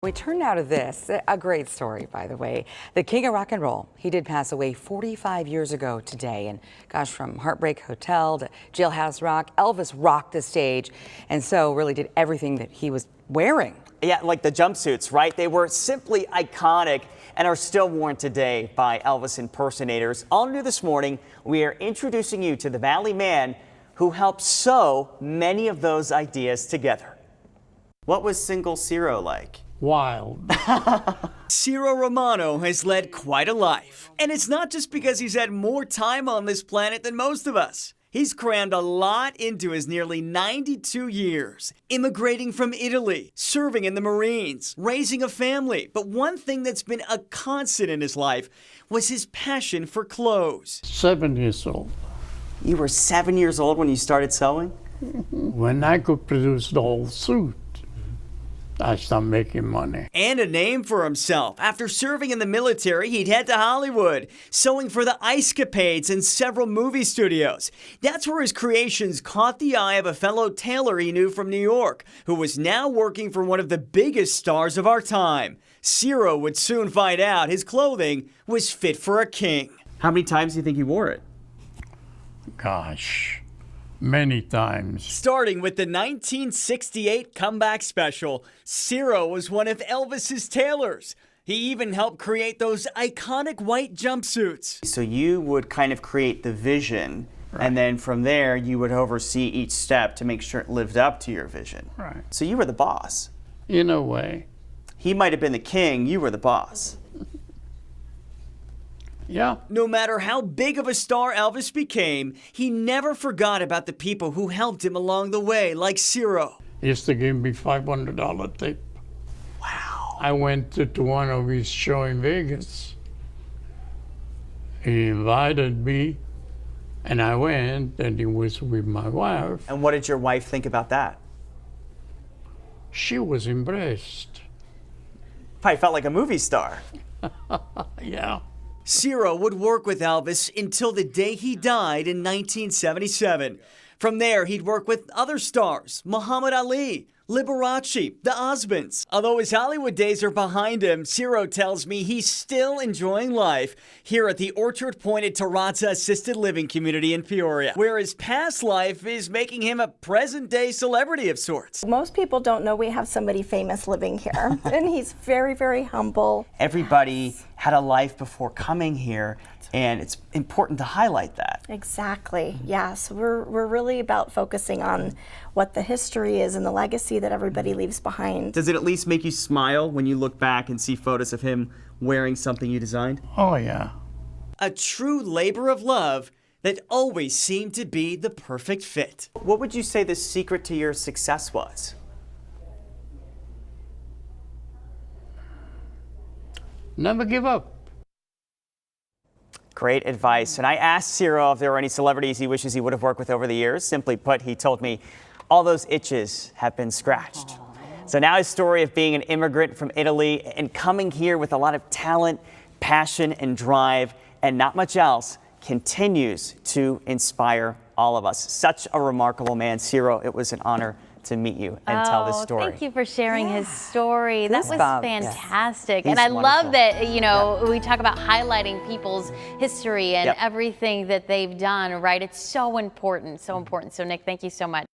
We turn now to this, a great story, by the way. The king of rock and roll, he did pass away 45 years ago today. And gosh, from Heartbreak Hotel to Jailhouse Rock, Elvis rocked the stage and so really did everything that he was wearing. Yeah, like the jumpsuits, right? They were simply iconic and are still worn today by Elvis impersonators. All new this morning, we are introducing you to the Valley man who helped sew many of those ideas together. What was single Ciro like? Wild. Ciro Romano has led quite a life. And it's not just because he's had more time on this planet than most of us. He's crammed a lot into his nearly 92 years, immigrating from Italy, serving in the Marines, raising a family. But one thing that's been a constant in his life was his passion for clothes. 7 years old. You were 7 years old when you started sewing? When I could produce the whole suit, I started making money. And a name for himself. After serving in the military, he'd head to Hollywood, sewing for the Ice Capades and several movie studios. That's where his creations caught the eye of a fellow tailor he knew from New York, who was now working for one of the biggest stars of our time. Ciro would soon find out his clothing was fit for a king. How many times do you think he wore it? Gosh, many times. Starting with the 1968 comeback special, Ciro was one of Elvis's tailors. He even helped create those iconic white jumpsuits. So you would kind of create the vision, right, and then from there you would oversee each step to make sure it lived up to your vision. Right. So you were the boss. In a way. He might have been the king, you were the boss. Yeah. No matter how big of a star Elvis became, he never forgot about the people who helped him along the way, like Ciro. He used to give me $500 tip. Wow. I went to one of his shows in Vegas. He invited me, and I went, and he was with my wife. And what did your wife think about that? She was impressed. Probably felt like a movie star. Yeah. Ciro would work with Elvis until the day he died in 1977. From there, he'd work with other stars, Muhammad Ali, Liberace, the Osmonds. Although his Hollywood days are behind him, Ciro tells me he's still enjoying life here at the Orchard Point at Terrazza Assisted Living Community in Peoria, where his past life is making him a present-day celebrity of sorts. Most people don't know we have somebody famous living here, and he's very, very humble. Everybody had a life before coming here, and it's important to highlight that. Exactly, yes. We're really about focusing on what the history is and the legacy that everybody leaves behind. Does it at least make you smile when you look back and see photos of him wearing something you designed? Oh, yeah. A true labor of love that always seemed to be the perfect fit. What would you say the secret to your success was? Never give up. Great advice. And I asked Ciro if there were any celebrities he wishes he would have worked with over the years. Simply put, he told me all those itches have been scratched. So now his story of being an immigrant from Italy and coming here with a lot of talent, passion, and drive, and not much else, continues to inspire all of us. Such a remarkable man. Ciro, it was an honor to meet you and tell this story. Thank you for sharing his story. That was fantastic. Yes. And I Wonderful. love that, we talk about highlighting people's history and everything that they've done, right? It's so important, so important. So Nick, thank you so much.